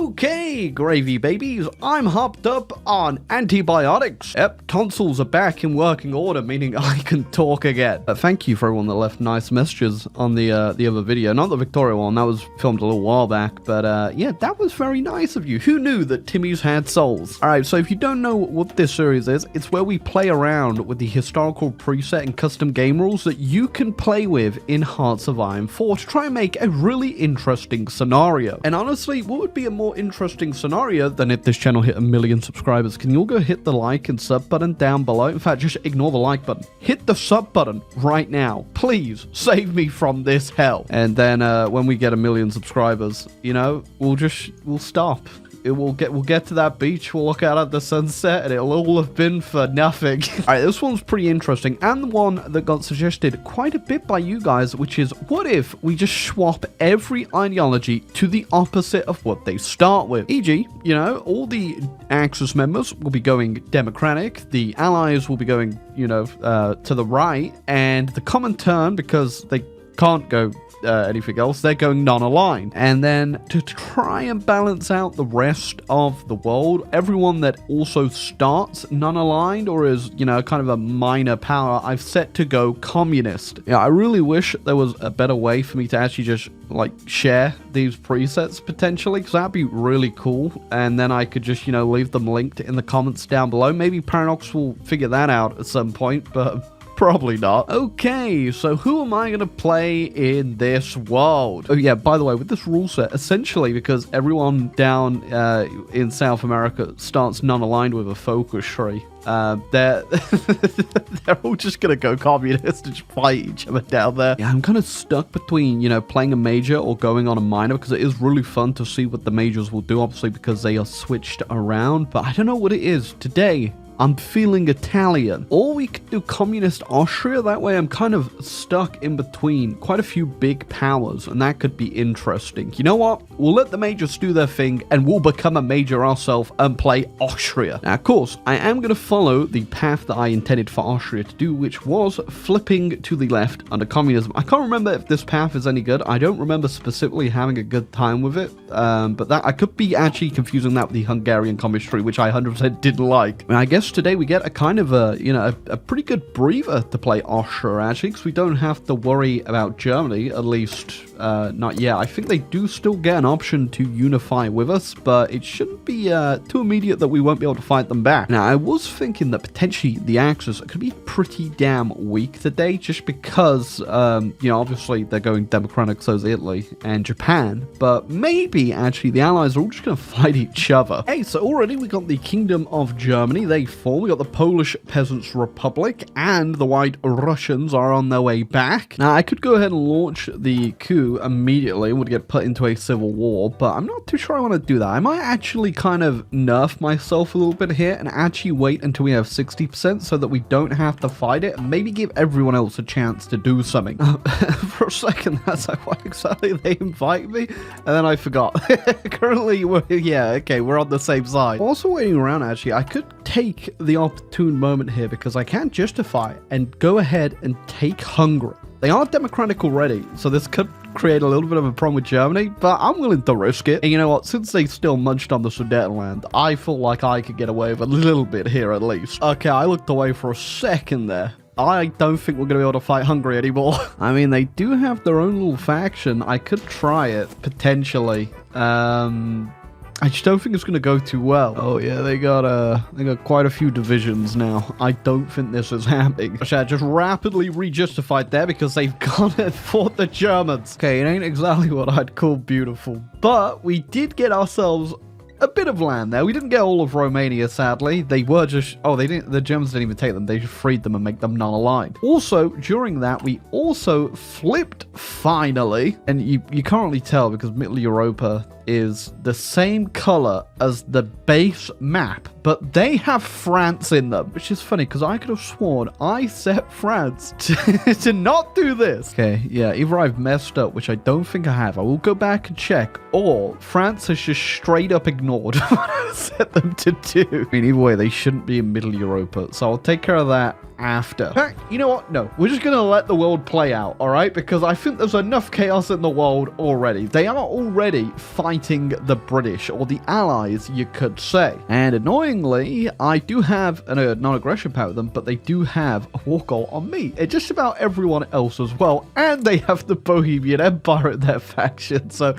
Okay, gravy babies, I'm hopped up on antibiotics. Yep, tonsils are back in working order, meaning I can talk again. Thank you for everyone that left nice messages on the other video. Not the Victoria one, that was filmed a little while back, but yeah, that was very nice of you. Who knew that Timmy's had souls? Alright, so if you don't know what this series is, it's where we play around with the historical preset and custom game rules that you can play with in Hearts of Iron 4 to try and make a really interesting scenario. And honestly, what would be a more interesting scenario than if this channel hit 1 million subscribers? Can you all go hit the like and sub button down below? In fact, just ignore the like button. Hit the sub button right now. Please save me from this hell. And then when we get 1 million subscribers, you know, we'll stop. We'll get to that beach, we'll look out at the sunset, and it'll all have been for nothing. Alright, this one's pretty interesting, and the one that got suggested quite a bit by you guys, which is, what if we just swap every ideology to the opposite of what they start with? E.g., you know, all the Axis members will be going Democratic, the Allies will be going, you know, to the right, and the Comintern, because they can't go anything else, they're going non-aligned. And then to try and balance out the rest of the world, everyone that also starts non-aligned or is, you know, kind of a minor power, I've set to go communist. Yeah, I really wish there was a better way for me to actually just like share these presets potentially, because that'd be really cool. And then I could just, you know, leave them linked in the comments down below. Maybe Paradox will figure that out at some point, but probably not. Okay, so who am I going to play in this world? Oh yeah, by the way, with this rule set, essentially because everyone down in South America starts non-aligned with a focus tree, they're all just going to go communist and just fight each other down there. Yeah, I'm kind of stuck between, you know, playing a major or going on a minor, because it is really fun to see what the majors will do, obviously, because they are switched around. But I don't know what it is. Today, I'm feeling Italian. Or we could do communist Austria. That way I'm kind of stuck in between quite a few big powers, and that could be interesting. You know what? We'll let the majors do their thing, and we'll become a major ourselves and play Austria. Now, of course, I am going to follow the path that I intended for Austria to do, which was flipping to the left under communism. I can't remember if this path is any good. I don't remember specifically having a good time with it, but that I could be actually confusing that with the Hungarian communist tree, which I 100% didn't like. I mean, I guess today we get a kind of a, you know, a pretty good breather to play Austria, actually, because we don't have to worry about Germany, at least not yet. I think they do still get an option to unify with us, but it shouldn't be too immediate that we won't be able to fight them back. Now, I was thinking that potentially the Axis could be pretty damn weak today, just because, you know, obviously they're going Democratic, so is Italy and Japan, but maybe actually the Allies are all just going to fight each other. Hey, so already we got the Kingdom of Germany, they form. We got the Polish Peasants' Republic, and the White Russians are on their way back. Now, I could go ahead and launch the coup immediately and would get put into a civil war, but I'm not too sure I want to do that. I might actually kind of nerf myself a little bit here and actually wait until we have 60% so that we don't have to fight it, and maybe give everyone else a chance to do something. For a second, that's like, why exactly they invite me? And then I forgot. Currently, we're on the same side. Also waiting around, actually, I could take the opportune moment here, because I can justify and go ahead and take Hungary. They are democratic already, so this could create a little bit of a problem with Germany, but I'm willing to risk it. And you know what? Since they still munched on the Sudetenland, I feel like I could get away with a little bit here at least. Okay, I looked away for a second there. I don't think we're going to be able to fight Hungary anymore. I mean, they do have their own little faction. I could try it, potentially. I just don't think it's going to go too well. Oh yeah, they got quite a few divisions now. I don't think this is happening. I just rapidly re-justified there because they've gone and fought the Germans. Okay, it ain't exactly what I'd call beautiful, but we did get ourselves a bit of land there. We didn't get all of Romania, sadly. They were just... Oh, they didn't... The Germans didn't even take them. They just freed them and make them non-aligned. Also, during that, we also flipped, finally. And you can't really tell because Middle Europa is the same color as the base map, but they have France in them, which is funny because I could have sworn I set France to not do this. Okay, yeah, either I've messed up, which I don't think I have. I will go back and check, or France has just straight up ignored what I set them to do. I mean, either way, they shouldn't be in Middle Europa, so I'll take care of that after. In fact, you know what? No, we're just going to let the world play out, all right? Because I think there's enough chaos in the world already. They are already fighting the British, or the Allies, you could say. And annoyingly, I do have a non-aggression pact with them, but they do have a war goal on me, and just about everyone else as well. And they have the Bohemian Empire in their faction, so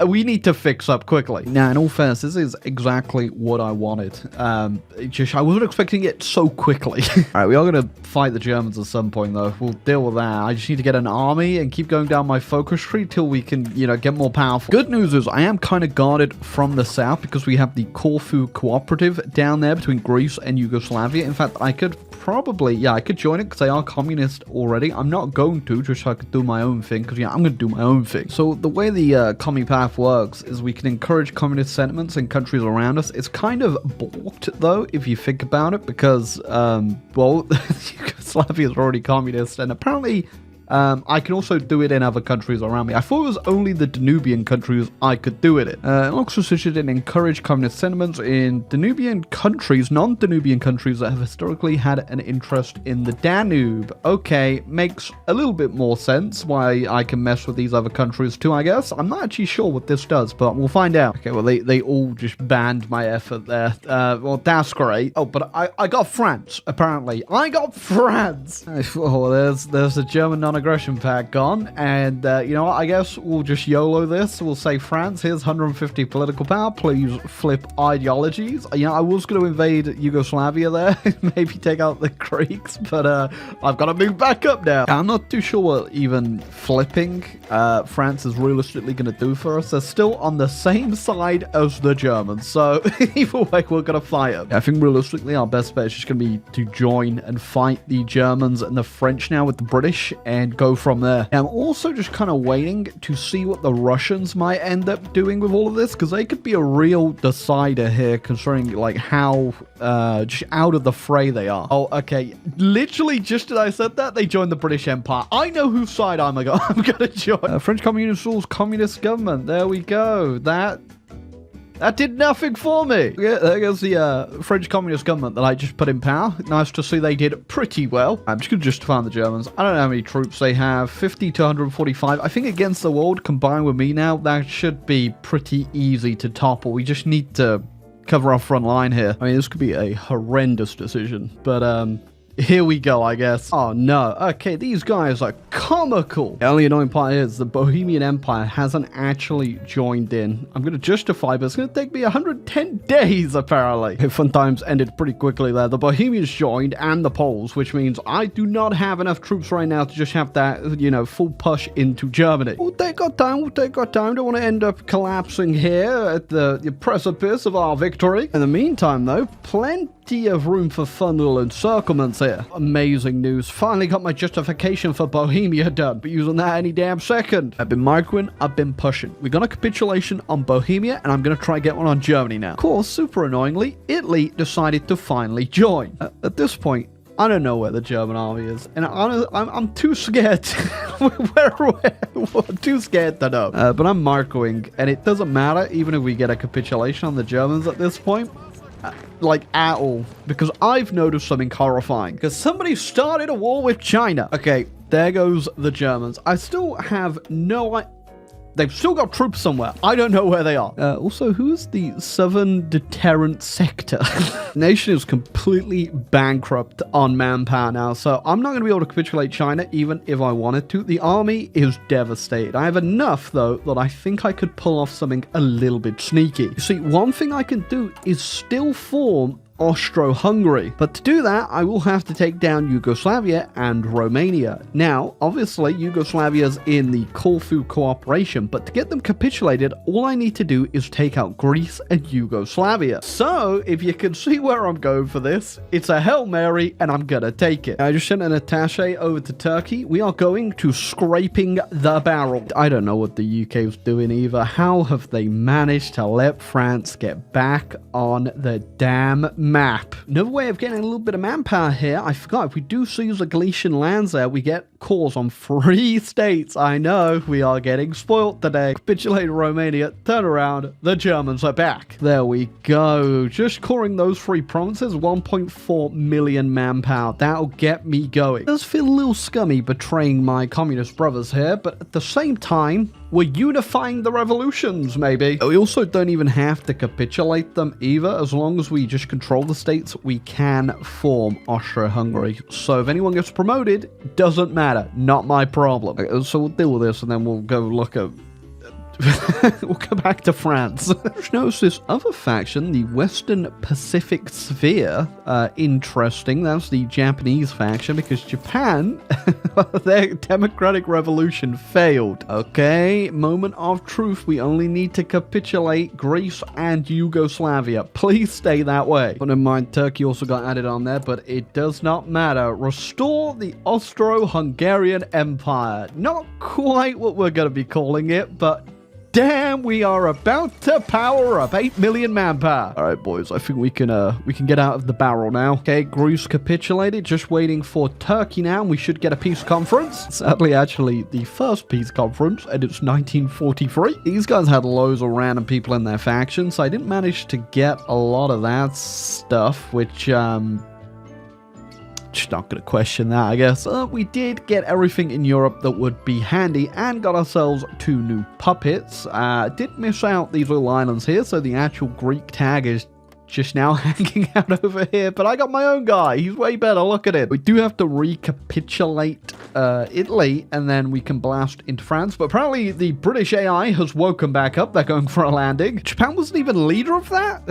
we need to fix up quickly. Now, in all fairness, this is exactly what I wanted. I wasn't expecting it so quickly. All right, we are going to fight the Germans at some point, though. We'll deal with that. I just need to get an army and keep going down my focus tree till we can, you know, get more powerful. Good news is I am kind of guarded from the south because we have the Corfu Cooperative down there between Greece and Yugoslavia. In fact, I could probably, yeah, I could join it because they are communist already. I'm not going to, just so I could do my own thing, because, yeah, I'm going to do my own thing. So the way the commie path works is we can encourage communist sentiments in countries around us. It's kind of balked, though, if you think about it, because, well, Yugoslavia is already communist, and apparently I can also do it in other countries around me. I thought it was only the Danubian countries I could do it in. It also suggested and encourage communist sentiments in Danubian countries, non-Danubian countries that have historically had an interest in the Danube. Okay, makes a little bit more sense why I can mess with these other countries too, I guess. I'm not actually sure what this does, but we'll find out. Okay, well, they all just banned my effort there. Well, that's great. Oh, but I got France, apparently. I got France! Oh, there's a German non-aggression pact gone, and you know what, I guess we'll just YOLO this. We'll say, France, here's 150 political power, please flip ideologies. You know, I was going to invade Yugoslavia there, maybe take out the Greeks, but I've got to move back up now. I'm not too sure what even flipping France is realistically going to do for us. They're still on the same side as the Germans, so either way, we're going to fight them. I think realistically our best bet is just going to be to join and fight the Germans and the French now with the British, and go from there. I'm also just kind of waiting to see what the Russians might end up doing with all of this, because they could be a real decider here, considering like how just out of the fray they are. Oh, okay. Literally, just as I said that, they joined the British Empire. I know whose side I'm gonna join. French Communist rules communist government. There we go. That did nothing for me. Yeah, there goes the French Communist government that I just put in power. Nice to see they did pretty well. I'm just going to justify the Germans. I don't know how many troops they have. 50 to 145. I think against the world, combined with me now, that should be pretty easy to topple. We just need to cover our front line here. I mean, this could be a horrendous decision, but here we go, I guess. Oh, no. Okay, these guys are comical. The only annoying part is the Bohemian Empire hasn't actually joined in. I'm going to justify, but it's going to take me 110 days, apparently. Fun times ended pretty quickly there. The Bohemians joined, and the Poles, which means I do not have enough troops right now to just have that, you know, full push into Germany. We'll take our time. We'll take our time. Don't want to end up collapsing here at the precipice of our victory. In the meantime, though, plenty of room for funnel encirclements here. Amazing news. Finally got my justification for Bohemia done, but using that any damn second. I've been microing, I've been pushing. We got a capitulation on Bohemia, and I'm going to try get one on Germany now. Of course, super annoyingly, Italy decided to finally join. At this point, I don't know where the German army is, and I'm too scared. I'm too scared to know. But I'm microing, and it doesn't matter even if we get a capitulation on the Germans at this point. Like, at all, because I've noticed something horrifying, because somebody started a war with China. Okay, there goes the Germans. I still have no idea. They've still got troops somewhere. I don't know where they are. Also, who's the Southern Deterrent Sector? The nation is completely bankrupt on manpower now, so I'm not going to be able to capitulate China even if I wanted to. The army is devastated. I have enough, though, that I think I could pull off something a little bit sneaky. You see, one thing I can do is still form Austria-Hungary. But to do that, I will have to take down Yugoslavia and Romania. Now, obviously, Yugoslavia's in the Corfu Cooperation, but to get them capitulated, all I need to do is take out Greece and Yugoslavia. So, if you can see where I'm going for this, it's a Hail Mary, and I'm gonna take it. I just sent an attaché over to Turkey. We are going to scraping the barrel. I don't know what the UK was doing either. How have they managed to let France get back on the damn map? Another way of getting a little bit of manpower here, I forgot, if we do seize the Galician lands there, we get course on 3 states. I know, we are getting spoiled today. Capitulated Romania, turn around, the Germans are back. There we go. Just coring those 3 provinces, 1.4 million manpower. That'll get me going. It does feel a little scummy betraying my communist brothers here, but at the same time, we're unifying the revolutions, maybe. We also don't even have to capitulate them either. As long as we just control the states, we can form Austria-Hungary. So if anyone gets promoted, doesn't matter. Not my problem. So we'll deal with this and then we'll go look at... we'll go back to France. Notice this other faction, the Western Pacific Sphere. Interesting. That's the Japanese faction because Japan, their democratic revolution failed. Okay, moment of truth. We only need to capitulate Greece and Yugoslavia. Please stay that way. But never mind, Turkey also got added on there, but it does not matter. Restore the Austro-Hungarian Empire. Not quite what we're going to be calling it, but damn, we are about to power up 8 million manpower. All right, boys, I think we can get out of the barrel now. Okay, Greece capitulated. Just waiting for Turkey now, and we should get a peace conference. Sadly, actually, the first peace conference, and it's 1943. These guys had loads of random people in their faction, so I didn't manage to get a lot of that stuff, which, just not going to question that, I guess. We did get everything in Europe that would be handy and got ourselves 2 new puppets. Did miss out these little islands here, so the actual Greek tag is just now hanging out over here, but I got my own guy. He's way better. Look at it. We do have to recapitulate Italy, and then we can blast into France, but apparently the British AI has woken back up. They're going for a landing. Japan wasn't even leader of that.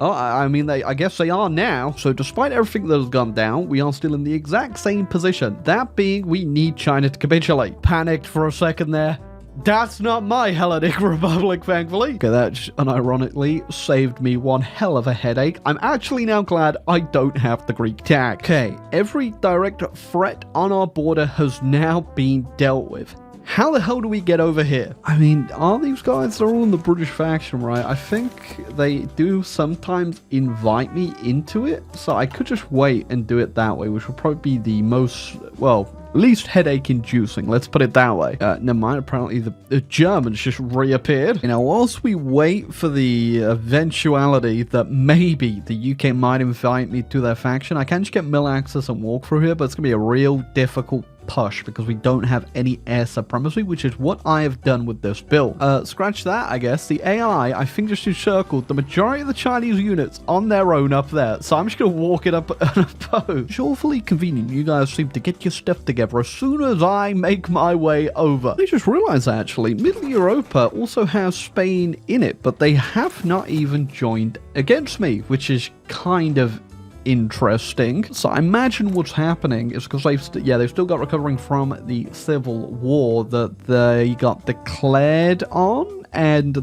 Oh, I mean, I guess they are now. So despite everything that has gone down, we are still in the exact same position. That being, we need China to capitulate. Panicked for a second there. That's not my Hellenic Republic, thankfully. Okay, that unironically saved me one hell of a headache. I'm actually now glad I don't have the Greek tag. Okay, every direct threat on our border has now been dealt with. How the hell do we get over here? I mean, are these guys, they're all in the British faction, right? I think they do sometimes invite me into it, so I could just wait and do it that way, which would probably be the most, well, least headache-inducing, let's put it that way. Never mind, apparently the Germans just reappeared. You know, whilst we wait for the eventuality that maybe the UK might invite me to their faction, I can just get mill access and walk through here, but it's going to be a real difficult push because we don't have any air supremacy, which is what I have done with this build. Scratch that, I guess. The AI, I think, just encircled the majority of the Chinese units on their own up there, so I'm just going to walk it up unopposed. It's awfully convenient. You guys seem to get your stuff together as soon as I make my way over. I just realized, actually, Middle Europa also has Spain in it, but they have not even joined against me, which is kind of interesting. So I imagine what's happening is because they've still got recovering from the civil war that they got declared on, and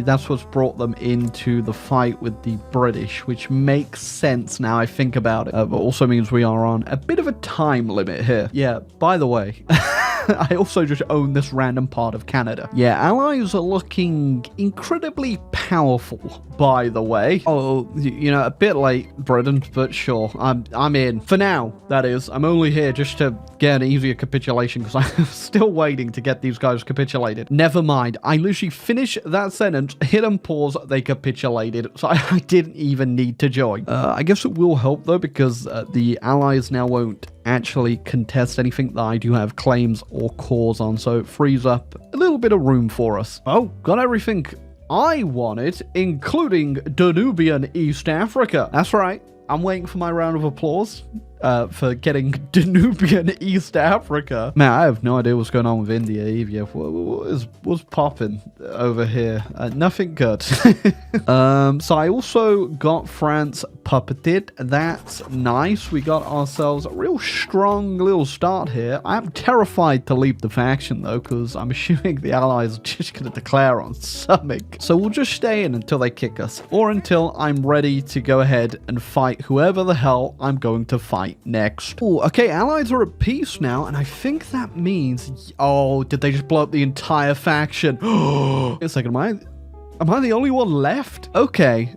that's what's brought them into the fight with the British, which makes sense now I think about it, but also means we are on a bit of a time limit here. Yeah, by the way, I also just own this random part of Canada. Yeah, allies are looking incredibly powerful, by the way. Oh, you know, a bit late, Britain, but sure, I'm in. For now, that is. I'm only here just to get an easier capitulation because I'm still waiting to get these guys capitulated. Never mind. I literally finished that sentence, hit and pause, they capitulated, so I didn't even need to join. I guess it will help, though, because the allies now won't actually contest anything that I do have claims or cause on, so it frees up a little bit of room for us. Oh, got everything I wanted, including Danubian East Africa. That's right, I'm waiting for my round of applause for getting Danubian East Africa. Man, I have no idea what's going on with India either. What's popping over here? Nothing good. So I also got France puppeted. That's nice. We got ourselves a real strong little start here. I'm terrified to leave the faction though, because I'm assuming the allies are just going to declare on something. So we'll just stay in until they kick us, or until I'm ready to go ahead and fight whoever the hell I'm going to fight next. Oh, okay, allies are at peace now, and I think that means... Oh, did they just blow up the entire faction? Wait a second, am I the only one left? Okay.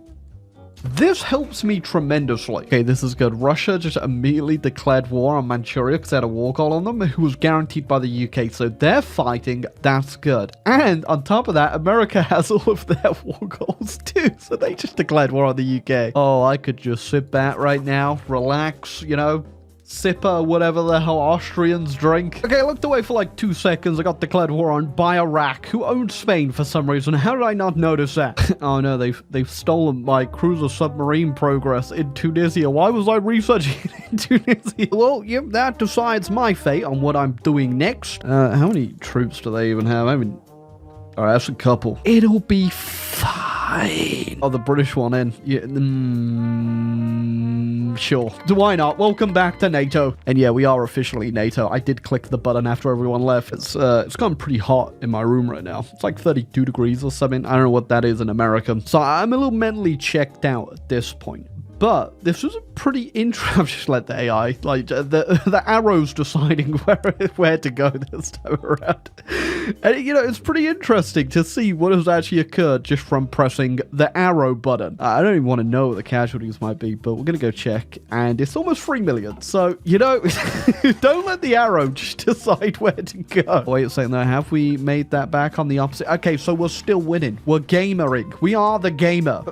This helps me tremendously. Okay, this is good. Russia just immediately declared war on Manchuria because they had a war goal on them, who was guaranteed by the UK. So they're fighting. That's good. And on top of that, America has all of their war goals too. So they just declared war on the UK. Oh, I could just sit back right now, relax, you know, sipper, whatever the hell Austrians drink. Okay, I looked away for like 2 seconds. I got declared war on by Iraq, who owned Spain for some reason. How did I not notice that? Oh no, they've stolen my cruiser submarine progress in Tunisia. Why was I researching it in Tunisia? Well, yep, that decides my fate on what I'm doing next. How many troops do they even have? I mean, all right, that's a couple. It'll be fine. Oh, the British one in. Yeah, sure. Why not? Welcome back to NATO. And yeah, we are officially NATO. I did click the button after everyone left. It's gotten pretty hot in my room right now. It's like 32 degrees or something. I don't know what that is in America. So I'm a little mentally checked out at this point. But this was a pretty interesting. I've just let the AI, like the arrows deciding where to go this time around. And you know, it's pretty interesting to see what has actually occurred just from pressing the arrow button. I don't even want to know what the casualties might be, but we're gonna go check, and it's almost 3 million. So you know, don't let the arrow just decide where to go. Wait a second, though, have we made that back on the opposite? Okay, so we're still winning. We're gamering. We are the gamer.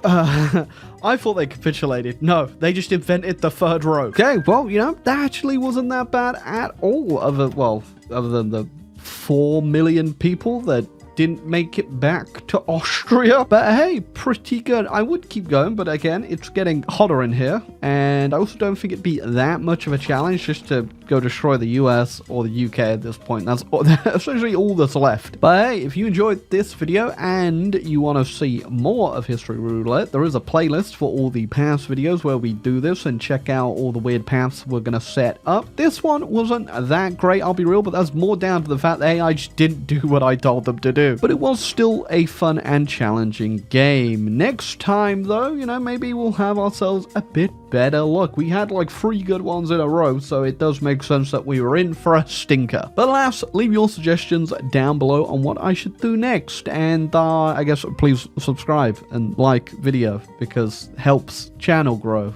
I thought they capitulated. No, they just invented the third row. Okay, well, you know, that actually wasn't that bad at all. Other than the 4 million people that didn't make it back to Austria. But hey, pretty good. I would keep going, but again, it's getting hotter in here. And I also don't think it'd be that much of a challenge just to go destroy the US or the UK at this point. That's essentially all that's left. But hey, if you enjoyed this video and you want to see more of History Roulette, there is a playlist for all the past videos where we do this and check out all the weird paths we're going to set up. This one wasn't that great, I'll be real, but that's more down to the fact that AI just didn't do what I told them to do. But it was still a fun and challenging game. Next time, though, you know, maybe we'll have ourselves a bit better luck. We had like 3 good ones in a row, so it does make sense that we were in for a stinker. But alas, leave your suggestions down below on what I should do next. And I guess please subscribe and like video because helps channel grow.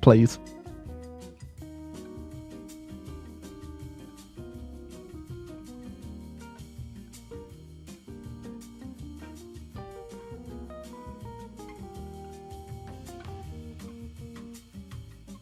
Please.